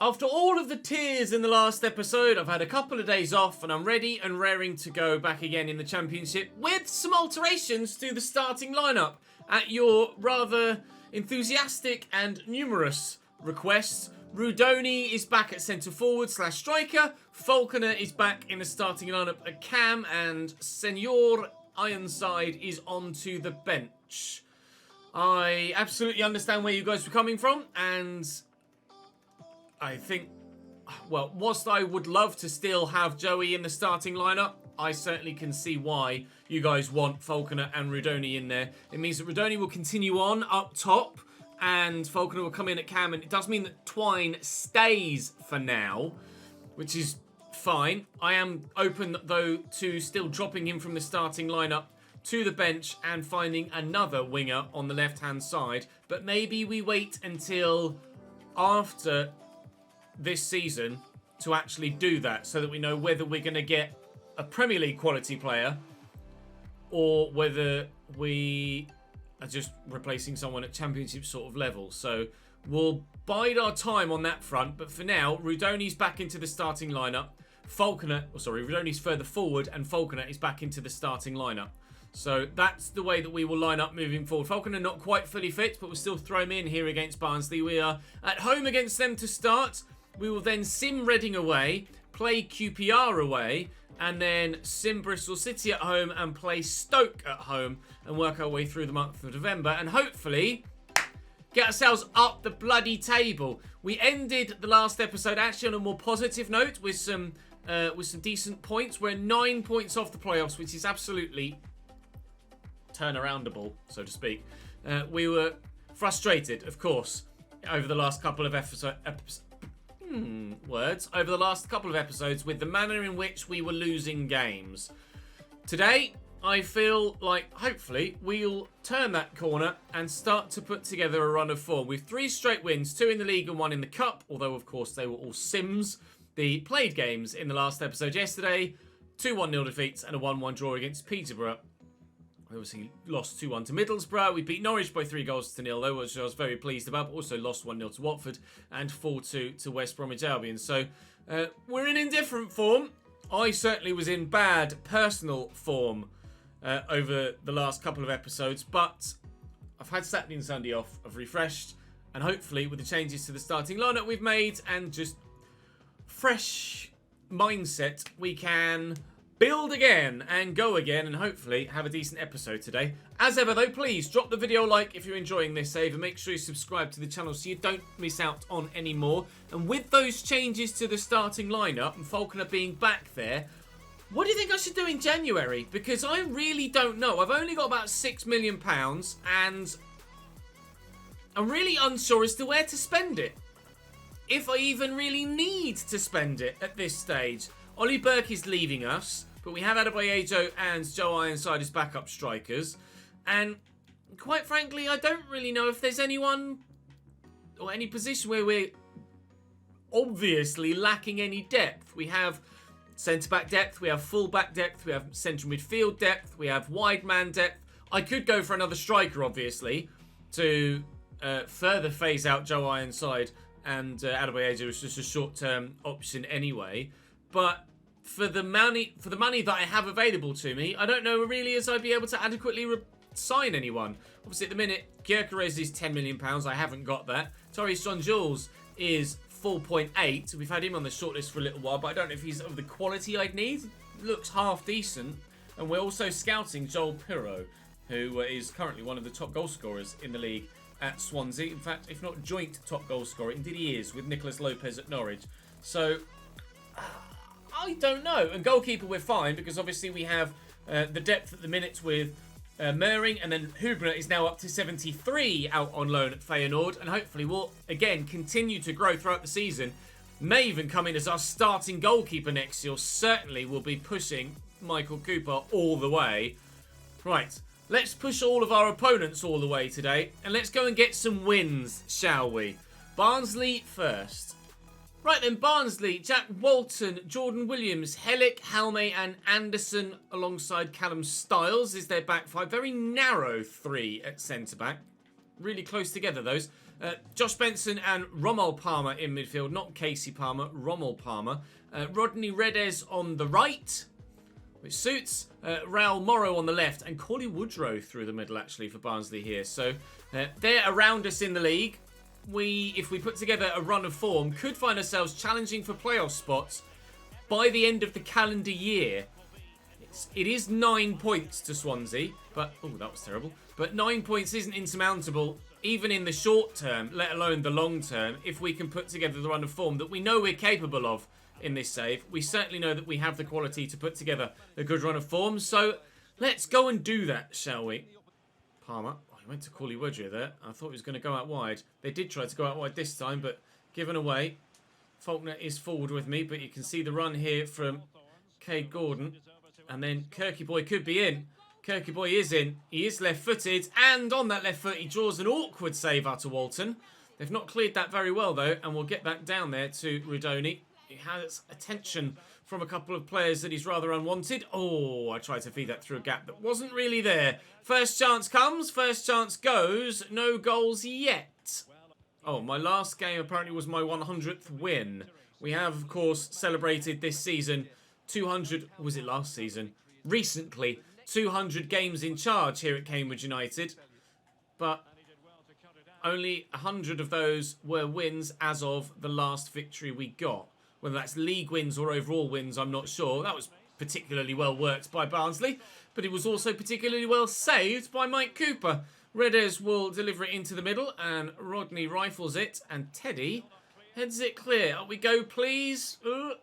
After all of the tears in the last episode, I've had a couple of days off and I'm ready and raring to go back again in the Championship with some alterations to the starting lineup at your rather enthusiastic and numerous requests. Rudoni is back at centre forward / striker, Falconer is back in the starting lineup at cam, and Senor Ironside is onto the bench. I absolutely understand where you guys were coming from, and I think, well, whilst I would love to still have Joey in the starting lineup, I certainly can see why you guys want Falconer and Rudoni in there. It means that Rudoni will continue on up top, and Falconer will come in at cam, and it does mean that Twine stays for now, which is fine. I am open, though, to still dropping him from the starting lineup to the bench and finding another winger on the left-hand side, but maybe we wait until after this season to actually do that, so that we know whether we're going to get a Premier League quality player or whether we are just replacing someone at Championship sort of level. So we'll bide our time on that front, but for now, Rudoni's back into the starting lineup. Rudoni's further forward and Falconer is back into the starting lineup. So that's the way that we will line up moving forward. Falconer not quite fully fit, but we'll still throw him in here against Barnsley. We are at home against them to start. We will then sim Reading away, play QPR away, and then sim Bristol City at home and play Stoke at home and work our way through the month of November and hopefully get ourselves up the bloody table. We ended the last episode actually on a more positive note with some decent points. We're 9 points off the playoffs, which is absolutely turnaroundable, so to speak. We were frustrated, of course, over the last couple of over the last couple of episodes with the manner in which we were losing games. Today, I feel like hopefully we'll turn that corner and start to put together a run of form with 3 straight wins, 2 in the league and 1 in the cup, although of course they were all sims. The played games in the last episode yesterday, 2 1-0 defeats and a 1-1 draw against Peterborough. We obviously lost 2-1 to Middlesbrough. We beat Norwich by 3 goals to 0, though, which I was very pleased about. But also lost 1-0 to Watford and 4-2 to West Bromwich Albion. So we're in indifferent form. I certainly was in bad personal form over the last couple of episodes. But I've had Saturday and Sunday off. I've refreshed. And hopefully with the changes to the starting lineup we've made and just fresh mindset, we can build again and go again and hopefully have a decent episode today. As ever though, please drop the video a like if you're enjoying this save and make sure you subscribe to the channel so you don't miss out on any more. And with those changes to the starting lineup and Falconer being back there, what do you think I should do in January? Because I really don't know. I've only got about £6 million and I'm really unsure as to where to spend it. If I even really need to spend it at this stage. Ollie Burke is leaving us, but we have Adebayo and Joe Ironside as backup strikers. And quite frankly, I don't really know if there's anyone or any position where we're obviously lacking any depth. We have centre-back depth, we have full-back depth, we have central midfield depth, we have wide man depth. I could go for another striker, obviously, to further phase out Joe Ironside and Adebayo is just a short-term option anyway. But for the money that I have available to me, I don't know really as I'd be able to adequately sign anyone. Obviously, at the minute, Gyökeres is £10 million. I haven't got that. Torres John Jules is 4.8. We've had him on the shortlist for a little while, but I don't know if he's of the quality I'd need. Looks half decent. And we're also scouting Joel Pirro, who is currently one of the top goal scorers in the league at Swansea. In fact, if not joint top goal scorer, indeed he is, with Nicolas Lopez at Norwich. So I don't know. And goalkeeper, we're fine because obviously we have the depth at the minute with Mering, and then Hubner is now up to 73 out on loan at Feyenoord, and hopefully we'll again continue to grow throughout the season. May even come in as our starting goalkeeper next year. Certainly will be pushing Michael Cooper all the way. Right, let's push all of our opponents all the way today, and let's go and get some wins, shall we? Barnsley first. Right then, Barnsley, Jack Walton, Jordan Williams, Hellick, Halme and Anderson alongside Callum Stiles is their back five. Very narrow 3 at centre-back. Really close together, those. Josh Benson and Rommel Palmer in midfield, not Casey Palmer, Rommel Palmer. Rodney Redes on the right, which suits. Raul Morrow on the left, and Corley Woodrow through the middle, actually, for Barnsley here. So they're around us in the league. If we put together a run of form, could find ourselves challenging for playoff spots by the end of the calendar year. It is 9 points to Swansea, but... Oh, that was terrible. But 9 points isn't insurmountable, even in the short term, let alone the long term, if we can put together the run of form that we know we're capable of in this save. We certainly know that we have the quality to put together a good run of form, so let's go and do that, shall we? Palmer. Oh, he went to Corley Woodrow there. I thought he was going to go out wide. They did try to go out wide this time, but given away. Faulkner is forward with me, but you can see the run here from Cade Gordon. And then Kirky Boy could be in. Kirky Boy is in. He is left-footed. And on that left foot, he draws an awkward save out of Walton. They've not cleared that very well, though. And we'll get that down there to Rudoni. He has attention from a couple of players that he's rather unwanted. Oh, I tried to feed that through a gap that wasn't really there. First chance comes. First chance goes. No goals yet. Oh, my last game apparently was my 100th win. We have, of course, celebrated this season 200, was it last season? Recently, 200 games in charge here at Cambridge United. But only 100 of those were wins as of the last victory we got. Whether that's league wins or overall wins, I'm not sure. That was particularly well worked by Barnsley, but it was also particularly well saved by Mike Cooper. Redes will deliver it into the middle, and Rodney rifles it, and Teddy heads it clear. Up we go, please.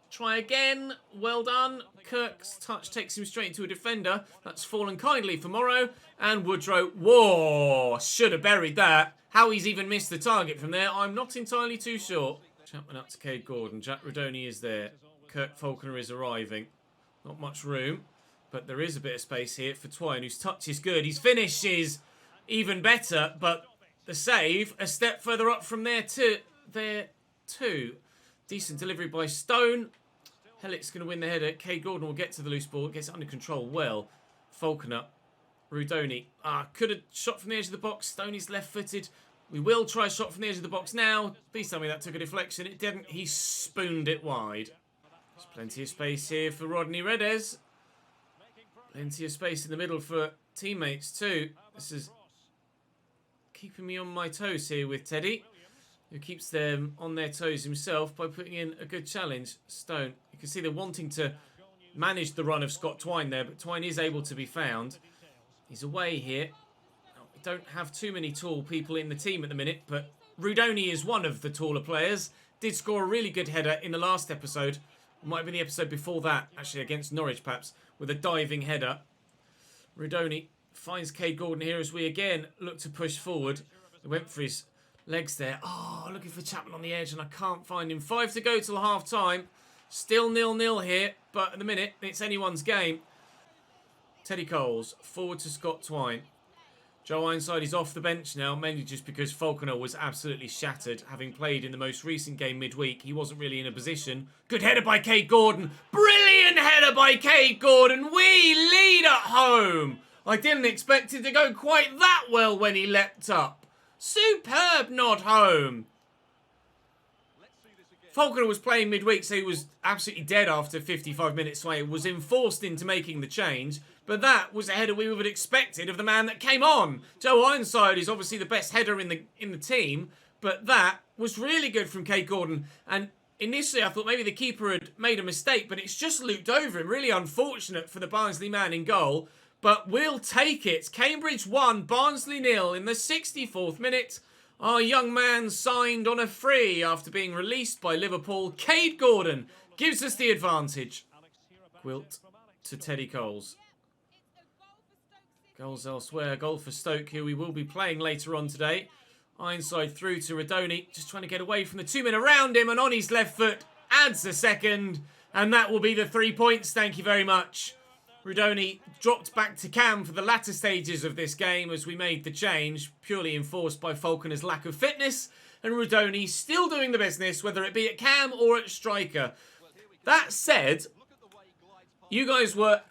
Try again. Well done. Kirk's touch takes him straight into a defender. That's fallen kindly for Morrow. And Woodrow. Whoa! Should have buried that. How he's even missed the target from there, I'm not entirely too sure. Chapman up to Cade Gordon. Jack Rodoni is there. Kirk Faulkner is arriving. Not much room, but there is a bit of space here for Twine, whose touch is good. His finish is even better, but the save a step further up from there too. Decent delivery by Stone. Hellick's going to win the header. Cade Gordon will get to the loose ball. Gets it under control well. Faulkner. Rudoni. Could have shot from the edge of the box. Stoney's left-footed. We will try a shot from the edge of the box now. Please tell me that took a deflection. It didn't. He spooned it wide. There's plenty of space here for Rodney Redes. Plenty of space in the middle for teammates too. This is keeping me on my toes here with Teddy, who keeps them on their toes himself by putting in a good challenge. Stone. You can see they're wanting to manage the run of Scott Twine there, but Twine is able to be found. He's away here. We don't have too many tall people in the team at the minute, but Rudoni is one of the taller players. Did score a really good header in the last episode. It might have been the episode before that, actually, against Norwich perhaps, with a diving header. Rudoni finds Cade Gordon here as we again look to push forward. He went for his legs there. Oh, looking for Chapman on the edge, and I can't find him. 5 to go till half-time. Still 0-0 here, but at the minute, it's anyone's game. Teddy Coles, forward to Scott Twine. Joe Ironside is off the bench now, mainly just because Faulkner was absolutely shattered. Having played in the most recent game midweek, he wasn't really in a position. Good header by Cade Gordon. Brilliant header by Cade Gordon. We lead at home. I didn't expect it to go quite that well when he leapt up. Superb nod home. Faulkner was playing midweek, so he was absolutely dead after 55 minutes. So he was enforced into making the change. But that was a header we would have expected of the man that came on. Joe Ironside is obviously the best header in the team. But that was really good from Cade Gordon. And initially I thought maybe the keeper had made a mistake, but it's just looped over him. Really unfortunate for the Barnsley man in goal. But we'll take it. Cambridge 1, Barnsley 0 in the 64th minute. Our young man signed on a free after being released by Liverpool. Cade Gordon gives us the advantage. Quilt to Teddy Coles. Goals elsewhere. Goal for Stoke, who we will be playing later on today. Ironside through to Rodoni. Just trying to get away from the 2 men around him. And on his left foot, adds a second. And that will be the 3 points. Thank you very much. Rodoni dropped back to Cam for the latter stages of this game as we made the change, purely enforced by Faulkner's lack of fitness, and Rodoni still doing the business, whether it be at Cam or at striker. That said, you guys were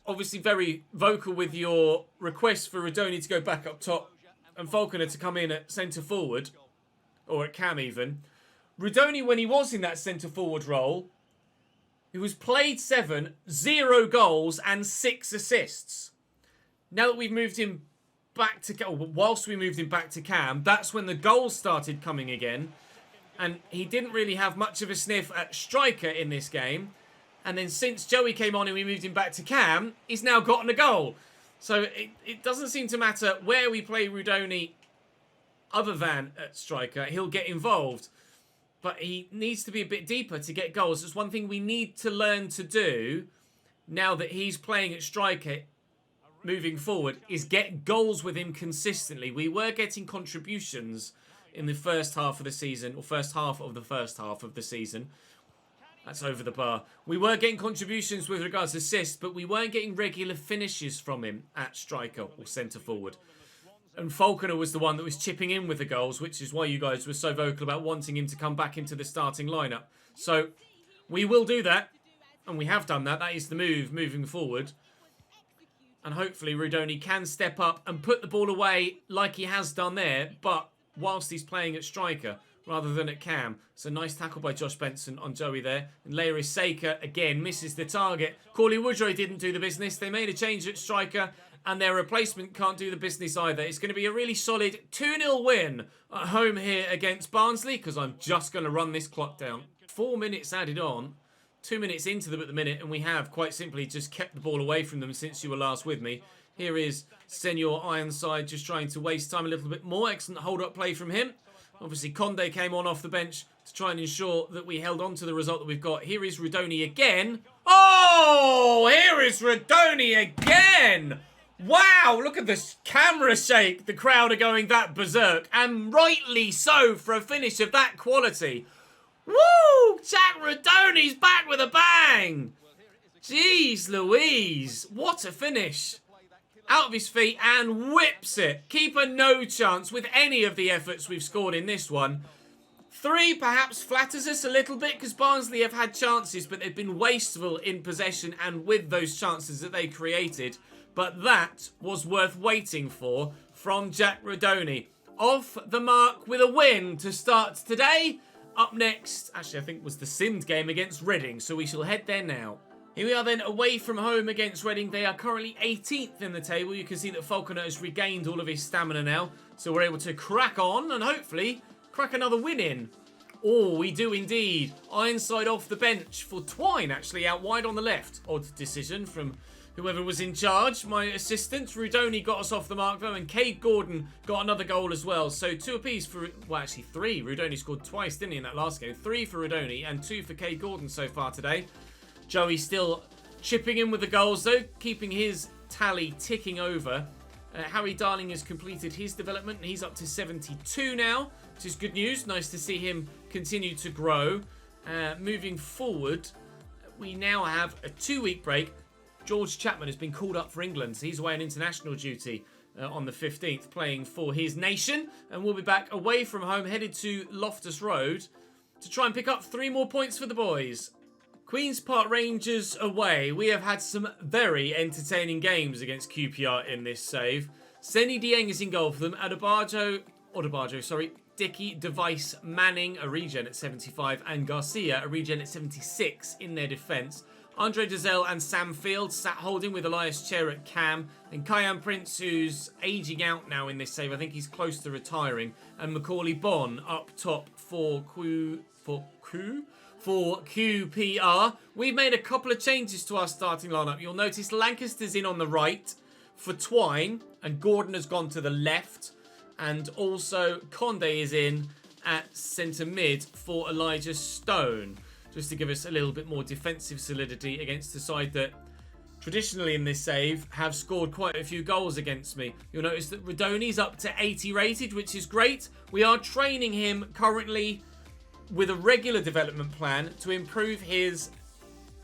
obviously very vocal with your request for Rodoni to go back up top and Faulkner to come in at centre forward. or at cam even, Rudoni, when he was in that centre-forward role, he was played 7, 0 goals and 6 assists. Now that we've moved him back to... whilst we moved him back to cam, that's when the goals started coming again. And he didn't really have much of a sniff at striker in this game. And then since Joey came on and we moved him back to cam, he's now gotten a goal. So it doesn't seem to matter where we play Rudoni other than at striker. He'll get involved. But he needs to be a bit deeper to get goals. It's one thing we need to learn to do now that he's playing at striker moving forward is get goals with him consistently. We were getting contributions in the first half of the season, or first half of the season. That's over the bar. We were getting contributions with regards to assists, but we weren't getting regular finishes from him at striker or centre forward. And Falconer was the one that was chipping in with the goals, which is why you guys were so vocal about wanting him to come back into the starting lineup. So we will do that, and we have done that. That is the move moving forward. And hopefully Rudoni can step up and put the ball away like he has done there, but whilst he's playing at striker rather than at cam. So nice tackle by Josh Benson on Joey there. And Larry Saker, again, misses the target. Corley Woodrow didn't do the business. They made a change at striker, and their replacement can't do the business either. It's going to be a really solid 2-0 win at home here against Barnsley, because I'm just going to run this clock down. 4 minutes added on. 2 minutes into them at the minute, and we have quite simply just kept the ball away from them since you were last with me. Here is Senor Ironside just trying to waste time a little bit more. Excellent hold-up play from him. Obviously, Conde came on off the bench to try and ensure that we held on to the result that we've got. Here is Rudoni again. Oh, here is Rudoni again. Wow, look at this camera shake. The crowd are going that berserk, and rightly so for a finish of that quality. Woo! Jack Rudoni's back with a bang. Jeez Louise, what a finish. Out of his feet and whips it. Keeper no chance with any of the efforts we've scored in this one. 3 perhaps flatters us a little bit because Barnsley have had chances, but they've been wasteful in possession and with those chances that they created. But that was worth waiting for from Jack Rudoni. Off the mark with a win to start today. Up next, actually I think it was the Simmed game against Reading, so we shall head there now. Here we are then away from home against Reading. They are currently 18th in the table. You can see that Falconer has regained all of his stamina now. So we're able to crack on and hopefully crack another win in. Oh, we do indeed. Ironside off the bench for Twine actually out wide on the left. Odd decision from whoever was in charge. My assistant, Rudoni, got us off the mark though, and Cade Gordon got another goal as well. So 2 apiece for, well actually 3. Rudoni scored twice, didn't he, in that last game? 3 for Rudoni and 2 for Cade Gordon so far today. Joey still chipping in with the goals though, keeping his tally ticking over. Harry Darling has completed his development and he's up to 72 now, which is good news. Nice to see him continue to grow. Moving forward, we now have a 2-week break. George Chapman has been called up for England, so he's away on international duty on the 15th, playing for his nation. And we'll be back away from home, headed to Loftus Road to try and pick up 3 more points for the boys. Queen's Park Rangers away. We have had some very entertaining games against QPR in this save. Seni Dieng is in goal for them. Dickey, Device, Manning, a regen at 75, and Garcia, a regen at 76 in their defence. Andre Dazelle and Sam Field sat holding with Elias Chair at cam. And Kyan Prince, who's ageing out now in this save. I think he's close to retiring. And Macaulay Bonne up top for QPR. We've made a couple of changes to our starting lineup. You'll notice Lancaster's in on the right for Twine, and Gordon has gone to the left. And also Conde is in at centre mid for Elijah Stone, just to give us a little bit more defensive solidity against the side that traditionally in this save have scored quite a few goals against me. You'll notice that Rudoni's up to 80 rated, which is great. We are training him currently with a regular development plan to improve his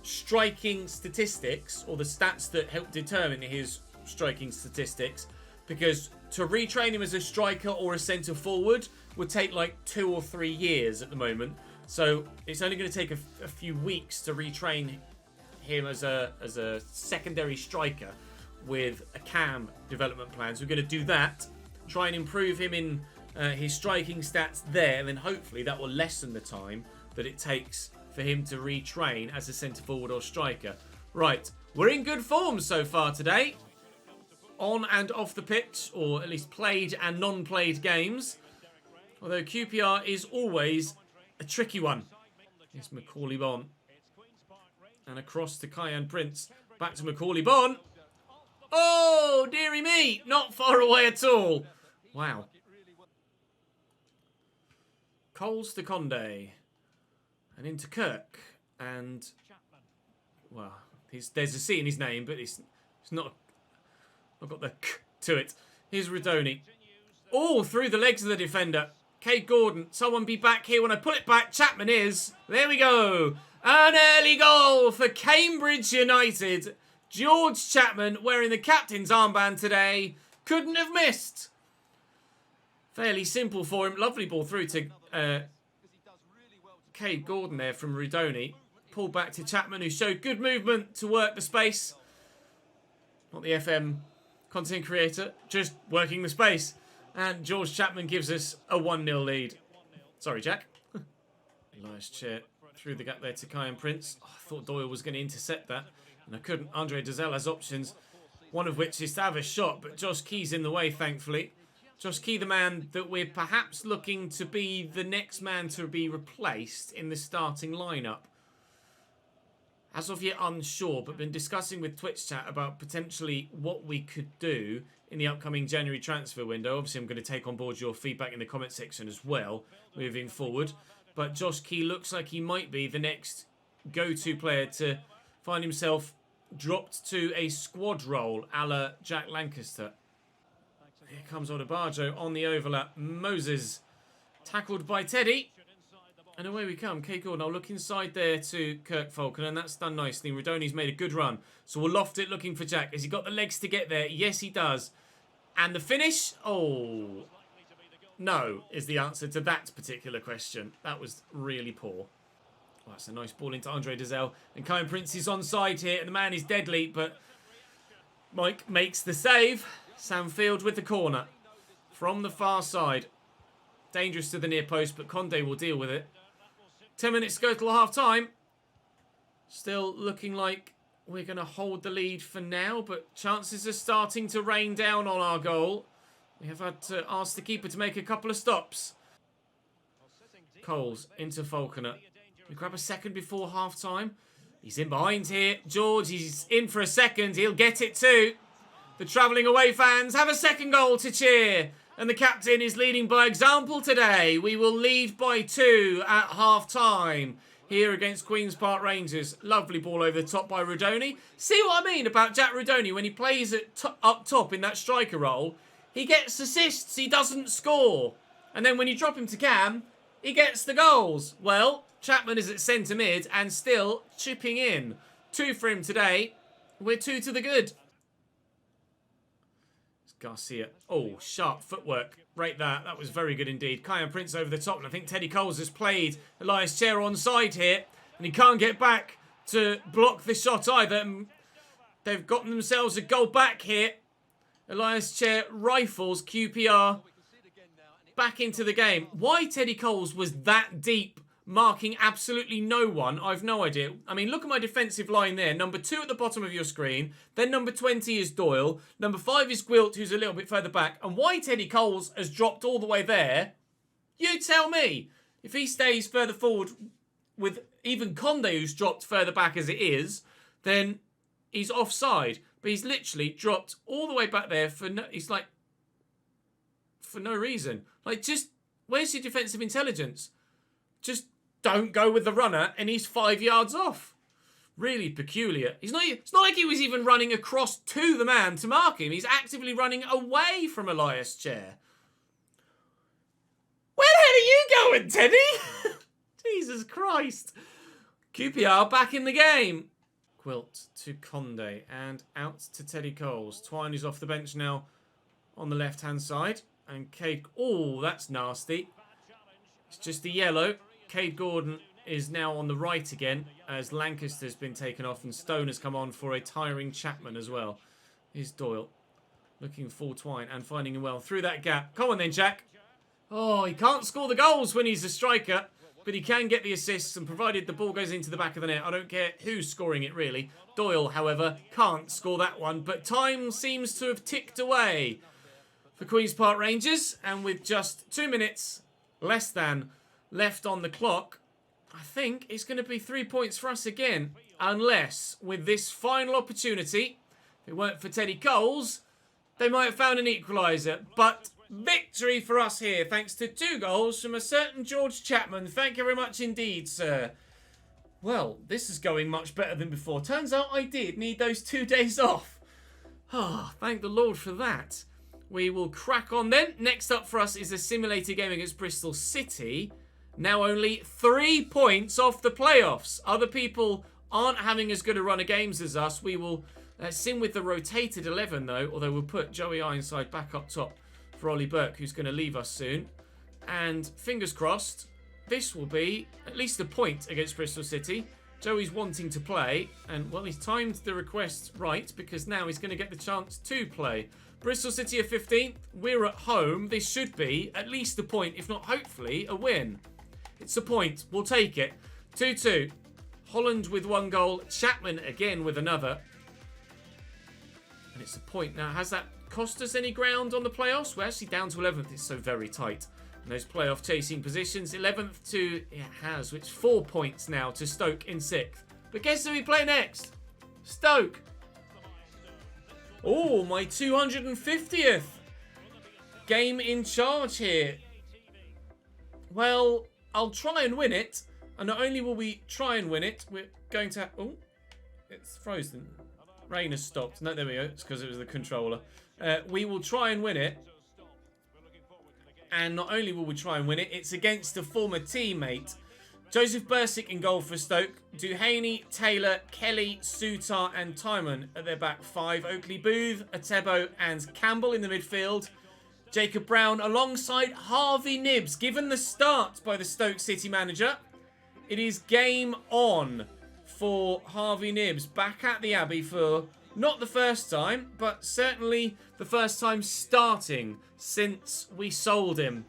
striking statistics, or the stats that help determine his striking statistics, because to retrain him as a striker or a centre forward would take like 2 or 3 years at the moment. So it's only going to take a few weeks to retrain him as a secondary striker with a cam development plan. So we're going to do that, try and improve him in his striking stats there, and then hopefully that will lessen the time that it takes for him to retrain as a centre forward or striker. Right, we're in good form so far today. On and off the pitch, or at least played and non-played games. Although QPR is always a tricky one. Here's Macaulay Bon. And across to Kyan Prince. Back to Macaulay Bon. Oh, dearie me. Not far away at all. Wow. Coles to Conde. And into Kirk. And, well, there's a C in his name, but it's not... I've got the K to it. Here's Radoni. Oh, through the legs of the defender. Cade Gordon. Someone be back here when I pull it back. Chapman is. There we go. An early goal for Cambridge United. George Chapman, wearing the captain's armband today, couldn't have missed. Fairly simple for him. Lovely ball through to Cade Gordon there from Radoni. Pulled back to Chapman, who showed good movement to work the space. Not the FM content creator, just working the space. And George Chapman gives us a 1-0 lead. Sorry, Jack. Nice chair through the gap there to Kyan Prince. Oh, I thought Doyle was going to intercept that, and I couldn't. Andre Dazelle has options, one of which is to have a shot, but Josh Key's in the way, thankfully. Josh Key, the man that we're perhaps looking to be the next man to be replaced in the starting lineup. As of yet unsure, but been discussing with Twitch chat about potentially what we could do in the upcoming January transfer window. Obviously, I'm going to take on board your feedback in the comment section as well, moving forward. But Josh Key looks like he might be the next go-to player to find himself dropped to a squad role, a la Jack Lancaster. Here comes Odebajo on the overlap. Moses tackled by Teddy. And away we come. Cade Gordon, I'll look inside there to Kirk Falcon, and that's done nicely. Radoni's made a good run. So we'll loft it looking for Jack. Has he got the legs to get there? Yes, he does. And the finish? Oh, no, is the answer to that particular question. That was really poor. Oh, that's a nice ball into Andre Dazelle. And Kyan Prince is onside here, and the man is deadly, but Mike makes the save. Sam Field with the corner. From the far side. Dangerous to the near post, but Conde will deal with it. 10 minutes to go till half-time. Still looking like we're going to hold the lead for now, but chances are starting to rain down on our goal. We have had to ask the keeper to make a couple of stops. Coles into Falconer. We grab a second before half-time. He's in behind here. George, he's in for a second. He'll get it too. The travelling away fans have a second goal to cheer. And the captain is leading by example today. We will lead by 2 at half-time here against Queen's Park Rangers. Lovely ball over the top by Radoni. See what I mean about Jack Radoni when he plays up top in that striker role? He gets assists, he doesn't score. And then when you drop him to Cam, he gets the goals. Well, Chapman is at centre mid and still chipping in. 2 for him today. We're 2 to the good. Garcia. Oh, sharp footwork. Rate that. That was very good indeed. Kyan Prince over the top. And I think Teddy Coles has played Elias Chair onside here. And he can't get back to block the shot either. And they've gotten themselves a goal back here. Elias Chair rifles QPR back into the game. Why Teddy Coles was that deep, marking absolutely no one, I've no idea. I mean, look at my defensive line there. Number 2 at the bottom of your screen. Then number 20 is Doyle. Number 5 is Gwilt, who's a little bit further back. And why Teddy Coles has dropped all the way there, you tell me. If he stays further forward with even Conde, who's dropped further back as it is, then he's offside. But he's literally dropped all the way back there for no... He's like... For no reason. Like, just... Where's your defensive intelligence? Just... Don't go with the runner, and he's 5 yards off. Really peculiar. It's not like he was even running across to the man to mark him. He's actively running away from Elias Chair. Where the hell are you going, Teddy? Jesus Christ. QPR back in the game. Quilt to Conde and out to Teddy Coles. Twine is off the bench now on the left-hand side. And Cade... Oh, that's nasty. It's just a yellow. Cade Gordon is now on the right again as Lancaster's been taken off and Stone has come on for a tiring Chapman as well. Here's Doyle looking for Twine and finding him well through that gap. Come on then, Jack. Oh, he can't score the goals when he's a striker, but he can get the assists, and provided the ball goes into the back of the net, I don't care who's scoring it, really. Doyle, however, can't score that one, but time seems to have ticked away for Queen's Park Rangers, and with just 2 minutes less than left on the clock, I think it's going to be 3 points for us again, unless with this final opportunity, if it weren't for Teddy Coles, they might have found an equaliser, but victory for us here, thanks to 2 goals from a certain George Chapman. Thank you very much indeed, sir. Well, this is going much better than before. Turns out I did need those 2 days off. Ah, thank the Lord for that. We will crack on then. Next up for us is a simulator game against Bristol City. Now only 3 points off the playoffs. Other people aren't having as good a run of games as us. We will sim with the rotated 11 though, although we'll put Joey Ironside back up top for Ollie Burke, who's going to leave us soon. And fingers crossed, this will be at least a point against Bristol City. Joey's wanting to play, and well, he's timed the request right, because now he's going to get the chance to play. Bristol City are 15th. We're at home. This should be at least a point, if not hopefully a win. It's a point. We'll take it. 2-2. Holland with 1 goal. Chapman again with another. And it's a point. Now, has that cost us any ground on the playoffs? We're actually down to 11th. It's so very tight. And those playoff chasing positions, 11th to, it has, it's 4 points now to Stoke in 6th. But guess who we play next? Stoke. Oh, my 250th game in charge here. Well, I'll try and win it. And not only will we try and win it, we're going to... Oh, it's frozen. Rain has stopped. No, there we go. It's because it was the controller. We will try and win it. And not only will we try and win it, it's against a former teammate. Joseph Bursick in goal for Stoke. Duhaney, Taylor, Kelly, Sutar and Timon at their back 5. Oakley Booth, Atebo and Campbell in the midfield. Jacob Brown alongside Harvey Nibbs. Given the start by the Stoke City manager, it is game on for Harvey Nibbs. Back at the Abbey for not the first time, but certainly the first time starting since we sold him.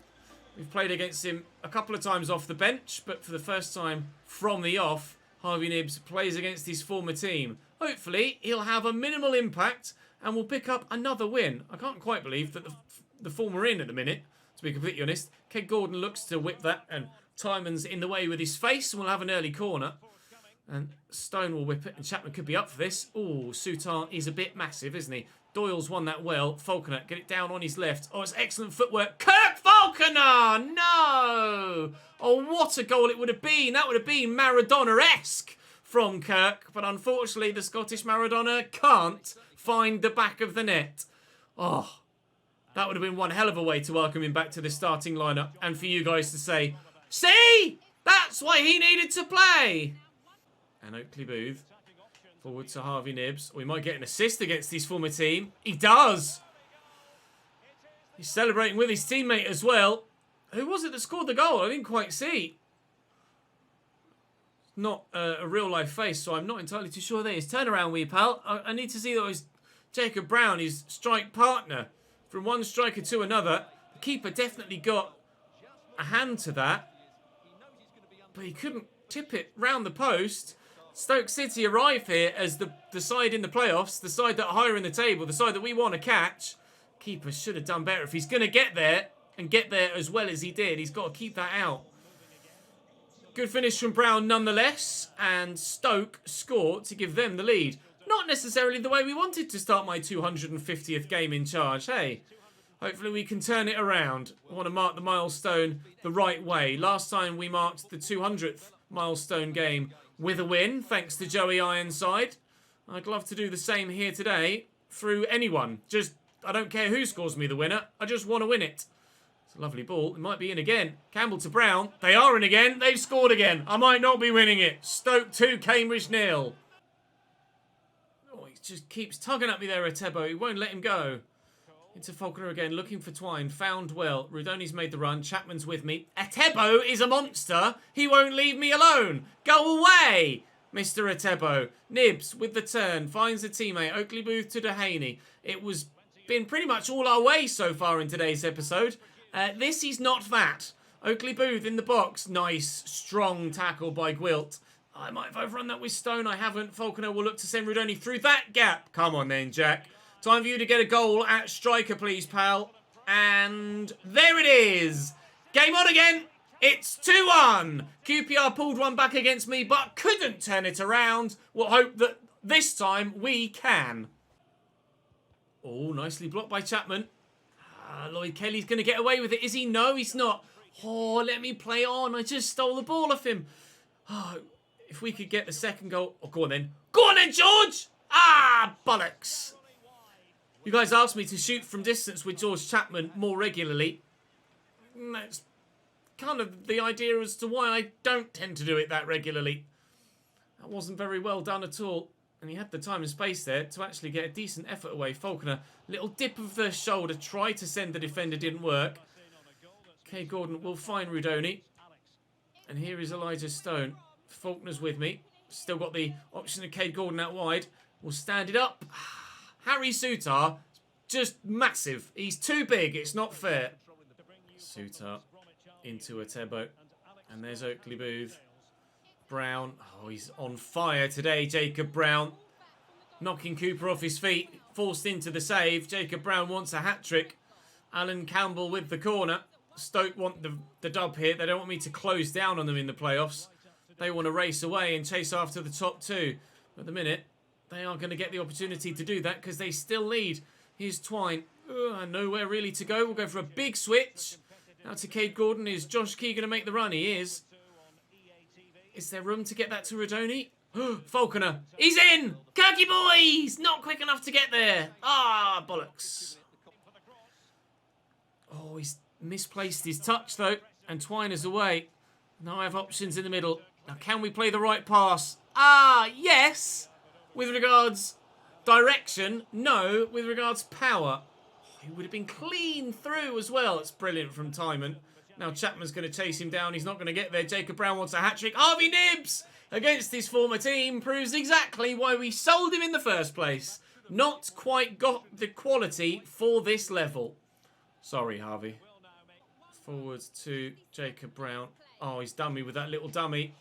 We've played against him a couple of times off the bench, but for the first time from the off, Harvey Nibbs plays against his former team. Hopefully, he'll have a minimal impact and we'll pick up another win. I can't quite believe that the form we're in at the minute, to be completely honest. Ked Gordon looks to whip that, and Timon's in the way with his face, and we'll have an early corner. And Stone will whip it, and Chapman could be up for this. Oh, Sutar is a bit massive, isn't he? Doyle's won that well. Falconer, get it down on his left. Oh, it's excellent footwork. Kirk Falconer! No! Oh, what a goal it would have been. That would have been Maradona-esque from Kirk. But unfortunately, the Scottish Maradona can't find the back of the net. Oh, that would have been one hell of a way to welcome him back to the starting lineup. And for you guys to say, see? That's why he needed to play. And Oakley Booth. Forward to Harvey Nibbs. We might get an assist against his former team. He does. He's celebrating with his teammate as well. Who was it that scored the goal? I didn't quite see. Not a real-life face, so I'm not entirely too sure there is. Turn around, wee pal. I need to see that it was Jacob Brown, his strike partner. From one striker to another. The keeper definitely got a hand to that. But he couldn't tip it round the post. Stoke City arrive here as the side in the playoffs, the side that are higher in the table, the side that we want to catch. Keeper should have done better. If he's going to get there, and get there as well as he did, he's got to keep that out. Good finish from Brown nonetheless, and Stoke score to give them the lead. Not necessarily the way we wanted to start my 250th game in charge, hey? Hopefully we can turn it around. I want to mark the milestone the right way. Last time we marked the 200th milestone game with a win, thanks to Joey Ironside. I'd love to do the same here today through anyone. Just, I don't care who scores me the winner. I just want to win it. It's a lovely ball. It might be in again. Campbell to Brown. They are in again. They've scored again. I might not be winning it. Stoke 2, Cambridge 0. Oh, he just keeps tugging at me there, Atebo. He won't let him go. Into Falconer again, looking for Twine. Found well. Rudoni's made the run. Chapman's with me. Atebo is a monster. He won't leave me alone. Go away, Mr. Atebo. Nibbs with the turn. Finds a teammate. Oakley Booth to Duhaney. It was been pretty much all our way so far in today's episode. This is not that. Oakley Booth in the box. Nice, strong tackle by Gwilt. I might have overrun that with Stone. I haven't. Falconer will look to send Rudoni through that gap. Come on then, Jack. Time for you to get a goal at striker, please, pal. And there it is. Game on again. It's 2-1. QPR pulled one back against me, but couldn't turn it around. We'll hope that this time we can. Oh, nicely blocked by Chapman. Lloyd Kelly's going to get away with it. Is he? No, he's not. Oh, let me play on. I just stole the ball off him. Oh, if we could get the second goal. Oh, go on then. Go on then, George. Ah, bollocks. You guys asked me to shoot from distance with George Chapman more regularly. That's kind of the idea as to why I don't tend to do it that regularly. That wasn't very well done at all. And he had the time and space there to actually get a decent effort away. Falconer, little dip of the shoulder, tried to send the defender, didn't work. Kay Gordon will find Rudoni. And here is Elijah Stone. Faulkner's with me. Still got the option of Kay Gordon out wide. We'll stand it up. Harry Sutar, just massive. He's too big. It's not fair. Sutar into Atebo. And there's Oakley Booth. Brown. Oh, he's on fire today, Jacob Brown. Knocking Cooper off his feet. Forced into the save. Jacob Brown wants a hat-trick. Alan Campbell with the corner. Stoke want the dub here. They don't want me to close down on them in the playoffs. They want to race away and chase after the top two. At the minute, they are going to get the opportunity to do that because they still lead. Here's Twine. Nowhere really to go. We'll go for a big switch. Now to Cade Gordon. Is Josh Key going to make the run? He is. Is there room to get that to Rudoni? Falconer. He's in! Kirky boys! Not quick enough to get there. Ah, bollocks. Oh, he's misplaced his touch, though. And Twine is away. Now I have options in the middle. Now, can we play the right pass? Ah, yes! With regards direction, no. With regards power. Oh, he would have been clean through as well. It's brilliant from Timon. Now Chapman's going to chase him down. He's not going to get there. Jacob Brown wants a hat-trick. Harvey Nibbs against his former team proves exactly why we sold him in the first place. Not quite got the quality for this level. Sorry, Harvey. Forwards to Jacob Brown. Oh, he's done me with that little dummy.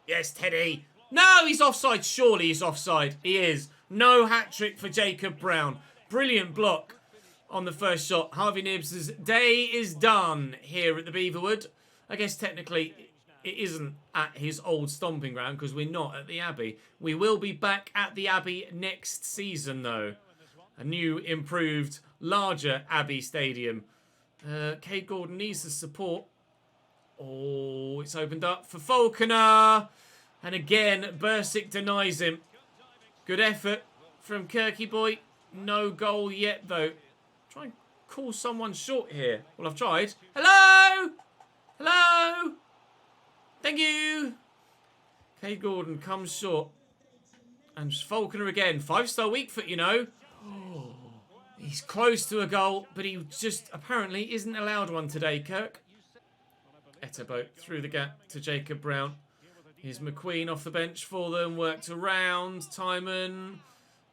Yes, Teddy. No, he's offside. Surely he's offside. He is. No hat-trick for Jacob Brown. Brilliant block on the first shot. Harvey Nibbs' day is done here at the Beaverwood. I guess technically it isn't at his old stomping ground because we're not at the Abbey. We will be back at the Abbey next season, though. A new, improved, larger Abbey Stadium. Kate Gordon needs the support. Oh, it's opened up for Falconer. And again, Bursic denies him. Good effort from Kirky Boy. No goal yet, though. Try and call someone short here. Well, I've tried. Hello? Hello? Thank you. Kate Gordon comes short. And Falconer again. 5-star weak foot, you know. Oh, he's close to a goal, but he just apparently isn't allowed one today, Kirk. Etterboat through the gap to Jacob Brown. Here's McQueen off the bench for them. Worked around. Timon.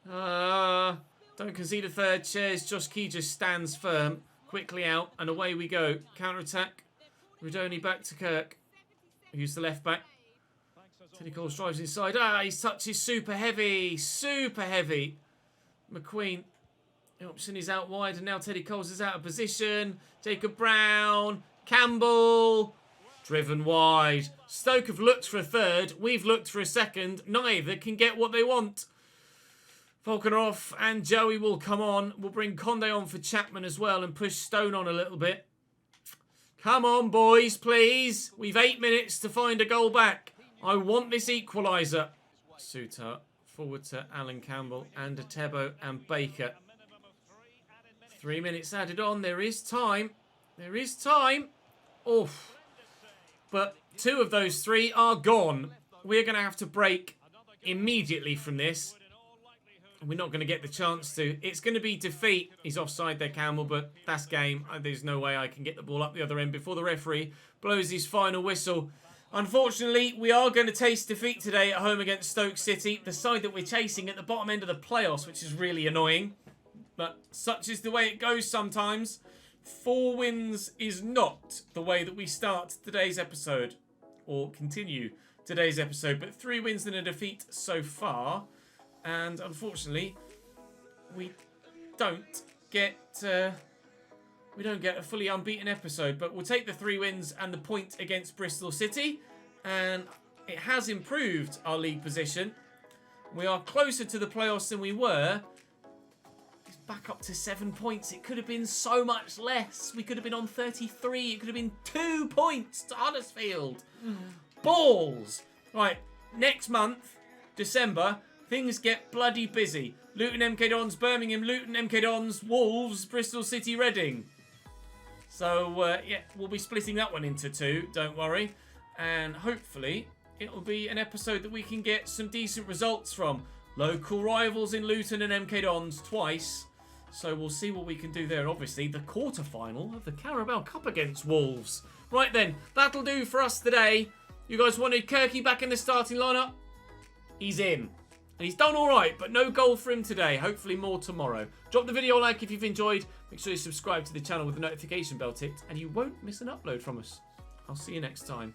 Don't concede a third. Ches. Josh Key just stands firm. Quickly out. And away we go. Counter-attack. Rudoni back to Kirk. Who's the left back? Teddy Cole drives inside. Ah, his touch is super heavy. Super heavy. McQueen. Option is out wide. And now Teddy Coles is out of position. Jacob Brown. Campbell. Driven wide. Stoke have looked for a third. We've looked for a second. Neither can get what they want. Falconer off and Joey will come on. We'll bring Conde on for Chapman as well and push Stone on a little bit. Come on, boys, please. We've 8 minutes to find a goal back. I want this equaliser. Suter forward to Alan Campbell and Atebo and Baker. 3 minutes added on. There is time. There is time. Oof. But 2 of those 3 are gone. We're going to have to break immediately from this. We're not going to get the chance to. It's going to be defeat. He's offside there, Campbell, but that's game. There's no way I can get the ball up the other end before the referee blows his final whistle. Unfortunately, we are going to taste defeat today at home against Stoke City, the side that we're chasing at the bottom end of the playoffs, which is really annoying. But such is the way it goes sometimes. 4 wins is not the way that we start today's episode, or continue today's episode, but 3 wins and a defeat so far, and unfortunately we don't get a fully unbeaten episode, but we'll take the 3 wins and the point against Bristol City, and it has improved our league position. We are closer to the playoffs than we were. It's back up to 7 points. It could have been so much less. We could have been on 33. It could have been 2 points to Huddersfield. Balls. Right, next month, December, things get bloody busy. Luton, MK Dons, Birmingham, Luton, MK Dons, Wolves, Bristol City, Reading. So, yeah, we'll be splitting that one into 2, don't worry. And hopefully it'll be an episode that we can get some decent results from. Local rivals in Luton and MK Dons twice. So we'll see what we can do there. Obviously, the quarter-final of the Carabao Cup against Wolves. Right then, that'll do for us today. You guys wanted Kirky back in the starting lineup? He's in. And he's done all right, but no goal for him today. Hopefully more tomorrow. Drop the video a like if you've enjoyed. Make sure you subscribe to the channel with the notification bell ticked, and you won't miss an upload from us. I'll see you next time.